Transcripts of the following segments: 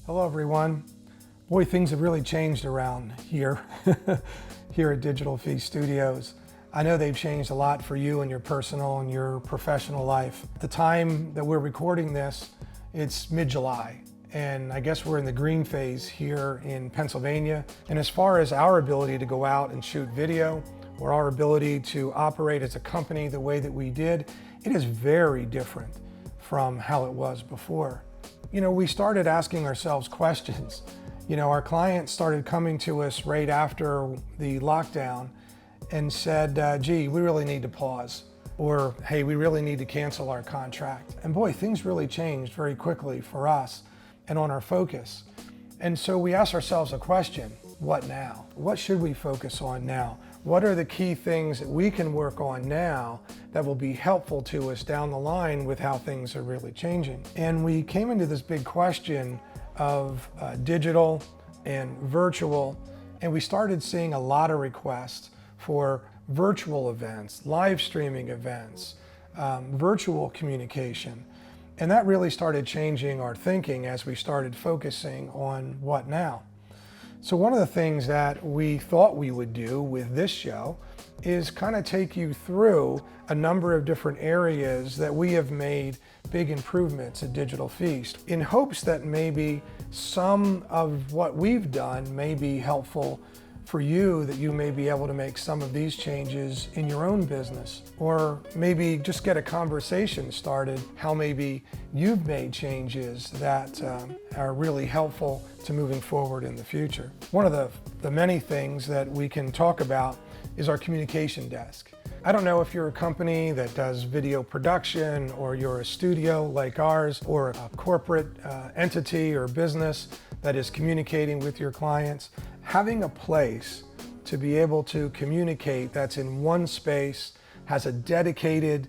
Hello everyone. Boy, things have really changed around here, here at Digital Fee Studios. I know they've changed a lot for you in your personal and your professional life. At the time that we're recording this, it's mid-July, and I guess we're in the green phase here in Pennsylvania. And as far as our ability to go out and shoot video, or our ability to operate as a company the way that we did, it is very different from how it was before. You know, we started asking ourselves questions. You know, our clients started coming to us right after the lockdown and said, gee, we really need to pause. Or, hey, we really need to cancel our contract. And boy, things really changed very quickly for us and on our focus. And so we asked ourselves a question: what now? What should we focus on now? What are the key things that we can work on now that will be helpful to us down the line with how things are really changing? And we came into this big question of digital and virtual, and we started seeing a lot of requests for virtual events, live streaming events, virtual communication. And that really started changing our thinking as we started focusing on what now. So one of the things that we thought we would do with this show is kind of take you through a number of different areas that we have made big improvements at Digital Feast, in hopes that maybe some of what we've done may be helpful for you, that you may be able to make some of these changes in your own business, or maybe just get a conversation started how maybe you've made changes that are really helpful to moving forward in the future. One of the many things that we can talk about is our communication desk. I don't know if you're a company that does video production, or you're a studio like ours, or a corporate entity or business that is communicating with your clients. Having a place to be able to communicate that's in one space, has a dedicated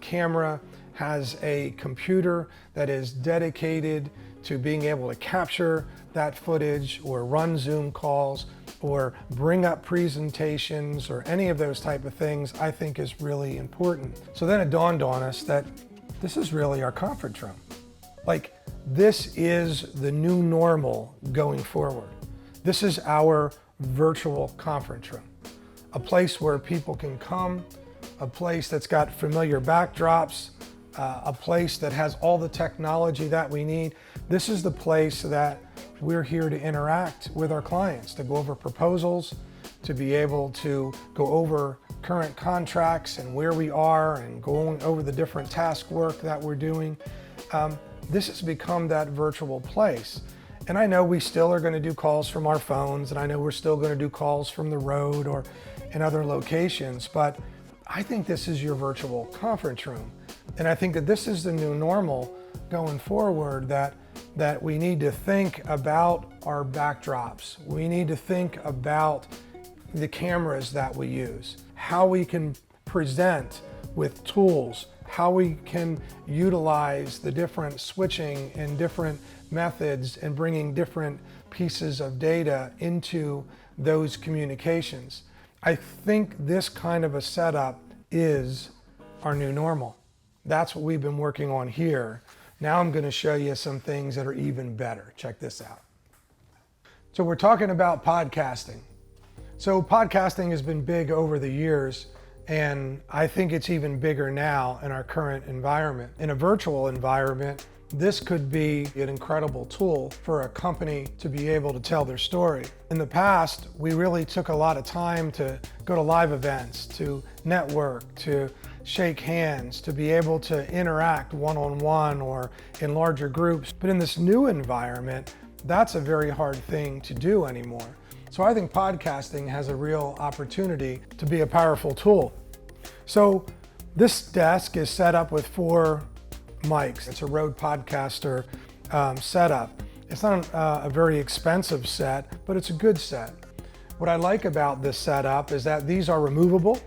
camera, has a computer that is dedicated to being able to capture that footage, or run Zoom calls, or bring up presentations, or any of those type of things, I think is really important. So then it dawned on us that this is really our conference room. Like, this is the new normal going forward. This is our virtual conference room, a place where people can come, a place that's got familiar backdrops, a place that has all the technology that we need. This is the place that we're here to interact with our clients, to go over proposals, to be able to go over current contracts and where we are, and going over the different task work that we're doing. This has become that virtual place. And I know we still are going to do calls from our phones, and I know we're still going to do calls from the road or in other locations, but I think this is your virtual conference room. And I think that this is the new normal going forward, that we need to think about our backdrops. We need to think about the cameras that we use, how we can present with tools, how we can utilize the different switching and different methods and bringing different pieces of data into those communications. I think this kind of a setup is our new normal. That's what we've been working on here. Now I'm going to show you some things that are even better. Check this out. So we're talking about podcasting. So podcasting has been big over the years, and I think it's even bigger now in our current environment. In a virtual environment, this could be an incredible tool for a company to be able to tell their story. In the past, we really took a lot of time to go to live events, to network, to shake hands, to be able to interact one-on-one or in larger groups. But in this new environment, that's a very hard thing to do anymore. So I think podcasting has a real opportunity to be a powerful tool. So this desk is set up with 4 mics. It's a Rode Podcaster setup. It's not a very expensive set, but it's a good set. What I like about this setup is that these are removable.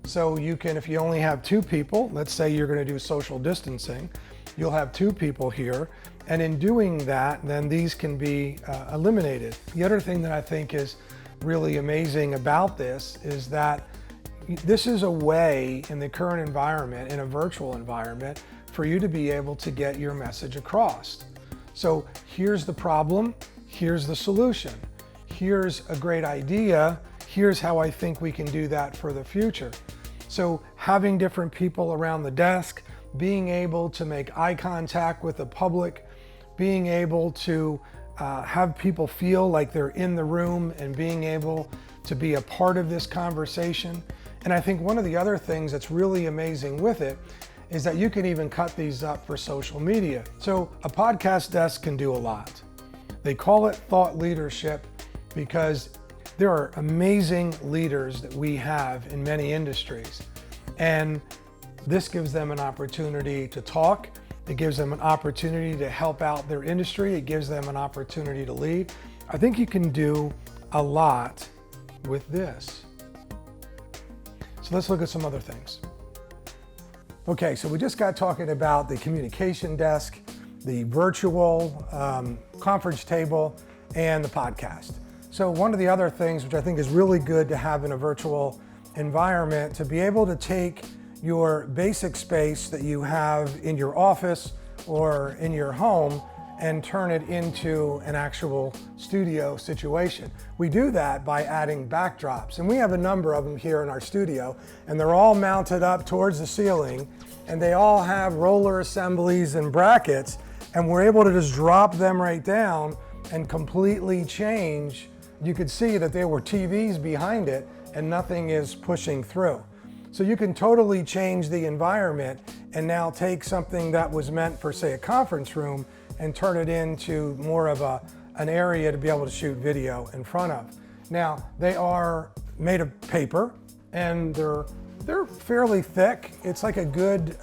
So you can, if you only have 2 people, let's say you're going to do social distancing, you'll have 2 people here. And in doing that, then these can be eliminated. The other thing that I think is really amazing about this is that this is a way in the current environment, in a virtual environment, for you to be able to get your message across. So here's the problem, here's the solution. Here's a great idea, here's how I think we can do that for the future. So having different people around the desk, being able to make eye contact with the public, being able to have people feel like they're in the room and being able to be a part of this conversation. And I think one of the other things that's really amazing with it is that you can even cut these up for social media. So a podcast desk can do a lot. They call it thought leadership because there are amazing leaders that we have in many industries. And this gives them an opportunity to talk. It gives them an opportunity to help out their industry. It gives them an opportunity to lead. I think you can do a lot with this. So let's look at some other things. Okay, so we just got talking about the communication desk, the virtual conference table, and the podcast. So one of the other things which I think is really good to have in a virtual environment, to be able to take your basic space that you have in your office or in your home and turn it into an actual studio situation. We do that by adding backdrops, and we have a number of them here in our studio, and they're all mounted up towards the ceiling, and they all have roller assemblies and brackets, and we're able to just drop them right down and completely change. You could see that there were TVs behind it and nothing is pushing through. So you can totally change the environment and now take something that was meant for, say, a conference room and turn it into more of an area to be able to shoot video in front of. Now, they are made of paper and they're fairly thick. It's like a good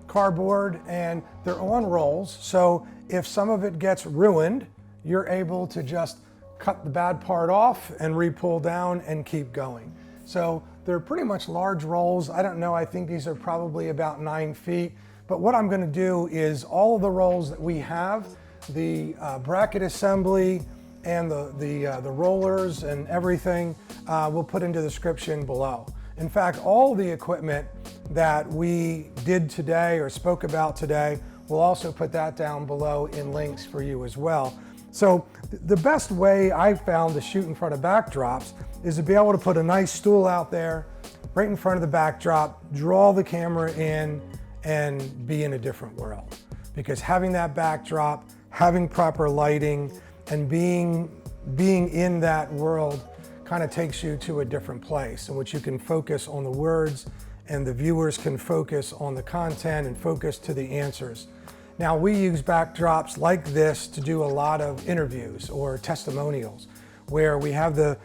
cardboard, and they're on rolls. So if some of it gets ruined, you're able to just cut the bad part off and re-pull down and keep going. So they're pretty much large rolls. I don't know, I think these are probably about 9 feet. But what I'm gonna do is all of the rolls that we have, the bracket assembly and the rollers and everything, we'll put into the description below. In fact, all the equipment that we did today or spoke about today, we'll also put that down below in links for you as well. So the best way I've found to shoot in front of backdrops is to be able to put a nice stool out there right in front of the backdrop, draw the camera in, and be in a different world. Because having that backdrop, having proper lighting, and being in that world kind of takes you to a different place in which you can focus on the words and the viewers can focus on the content and focus to the answers. Now, we use backdrops like this to do a lot of interviews or testimonials where we have the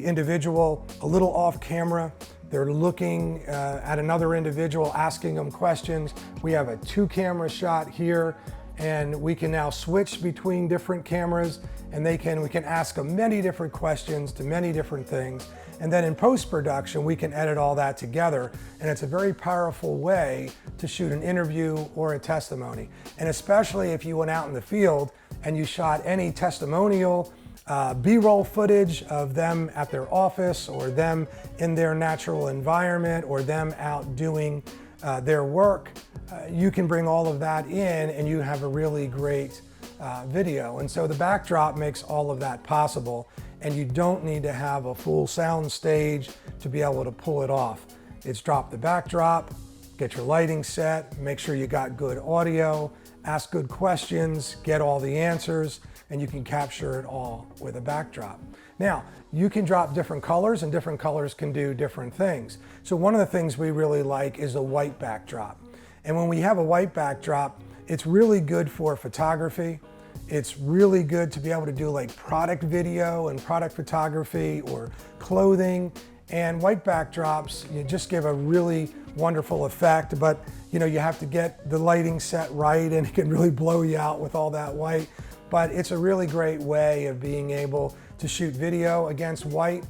individual a little off camera. They're looking at another individual, asking them questions. We have a 2-camera shot here, and we can now switch between different cameras, and we can ask them many different questions to many different things. And then in post-production, we can edit all that together. And it's a very powerful way to shoot an interview or a testimony. And especially if you went out in the field and you shot any testimonial B-roll footage of them at their office or them in their natural environment or them out doing their work, you can bring all of that in and you have a really great video. And so the backdrop makes all of that possible, and you don't need to have a full sound stage to be able to pull it off. It's drop the backdrop, get your lighting set, make sure you got good audio, ask good questions, get all the answers, and you can capture it all with a backdrop. Now, you can drop different colors, and different colors can do different things. So one of the things we really like is a white backdrop. And when we have a white backdrop, it's really good for photography. It's really good to be able to do like product video and product photography or clothing. And white backdrops, you just give a really wonderful effect, but you have to get the lighting set right, and it can really blow you out with all that white. But it's a really great way of being able to shoot video against white.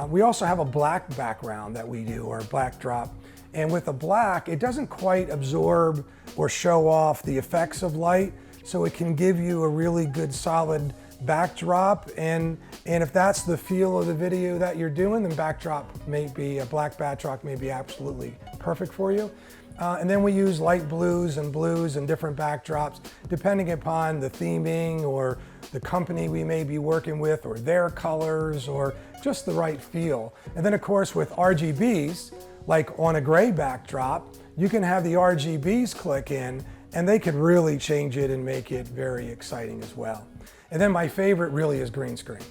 We also have a black background that we do, or a black drop. And with the black, it doesn't quite absorb or show off the effects of light, so it can give you a really good solid backdrop. And if that's the feel of the video that you're doing, then a black backdrop may be absolutely perfect for you. And then we use light blues and different backdrops, depending upon the theming or the company we may be working with, or their colors, or just the right feel. And then of course with RGBs, like on a gray backdrop, you can have the RGBs click in and they could really change it and make it very exciting as well. And then my favorite really is green screen.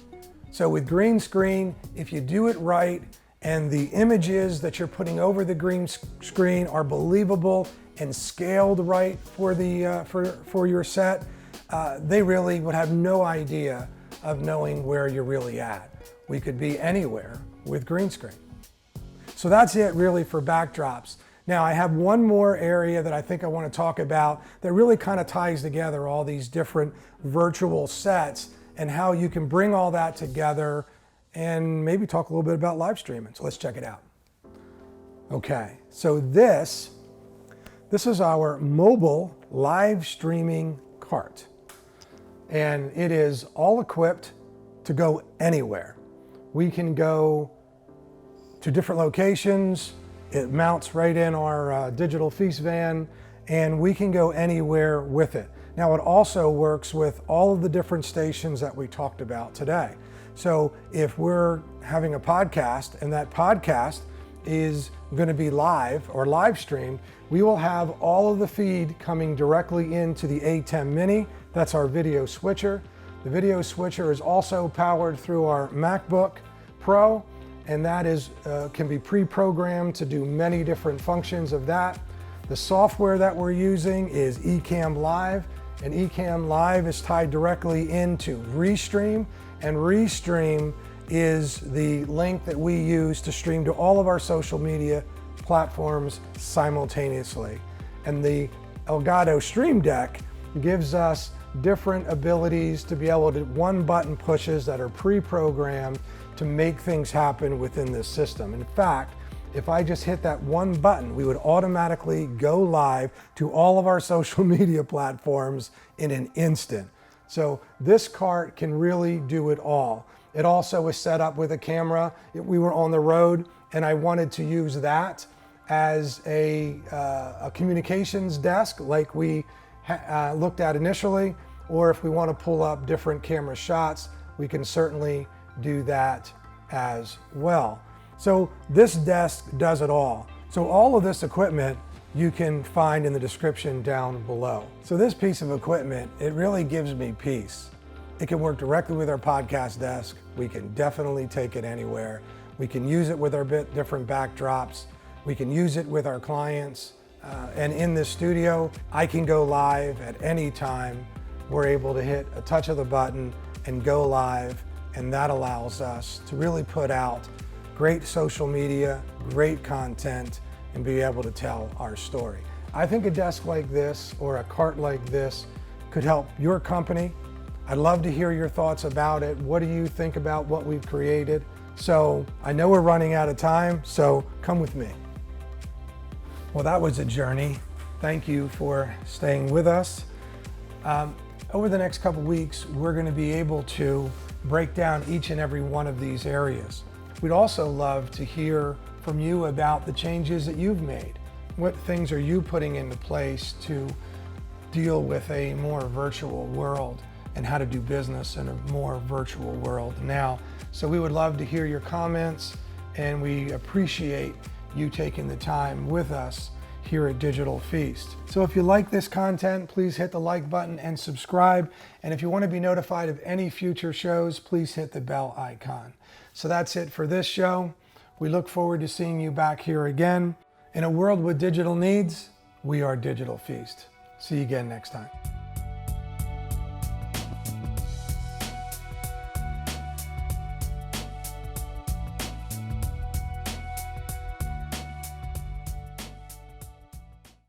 So with green screen, if you do it right and the images that you're putting over the green screen are believable and scaled right for your set, they really would have no idea of knowing where you're really at. We could be anywhere with green screen. So that's it really for backdrops. Now I have one more area that I think I want to talk about that really kind of ties together all these different virtual sets and how you can bring all that together and maybe talk a little bit about live streaming. So let's check it out. Okay, so this is our mobile live streaming cart. And it is all equipped to go anywhere. We can go to different locations. It mounts right in our digital feast van, and we can go anywhere with it. Now it also works with all of the different stations that we talked about today. So if we're having a podcast and that podcast is going to be live or live streamed, we will have all of the feed coming directly into the A10 Mini. That's our video switcher. The video switcher is also powered through our MacBook Pro, and that is can be pre-programmed to do many different functions of that. The software that we're using is Ecamm Live, and Ecamm Live is tied directly into Restream, and Restream is the link that we use to stream to all of our social media platforms simultaneously. And the Elgato Stream Deck gives us different abilities to be able to one button pushes that are pre-programmed to make things happen within this system. In fact, if I just hit that one button, we would automatically go live to all of our social media platforms in an instant. So this cart can really do it all. It also is set up with a camera. We were on the road and I wanted to use that as a communications desk like we looked at initially, or if we want to pull up different camera shots, we can certainly do that as well. So this desk does it all. So all of this equipment you can find in the description down below. So this piece of equipment, it really gives me peace. It can work directly with our podcast desk. We can definitely take it anywhere. We can use it with our different backdrops. We can use it with our clients. And in this studio, I can go live at any time. We're able to hit a touch of the button and go live, and that allows us to really put out great social media, great content, and be able to tell our story. I think a desk like this or a cart like this could help your company. I'd love to hear your thoughts about it. What do you think about what we've created? So I know we're running out of time, so come with me. Well, that was a journey. Thank you for staying with us. Over the next couple weeks, we're going to be able to break down each and every one of these areas. We'd also love to hear from you about the changes that you've made. What things are you putting into place to deal with a more virtual world and how to do business in a more virtual world now? So we would love to hear your comments, and we appreciate you taking the time with us here at Digital Feast. So if you like this content, please hit the like button and subscribe. And if you want to be notified of any future shows, please hit the bell icon. So that's it for this show. We look forward to seeing you back here again. In a world with digital needs, we are Digital Feast. See you again next time.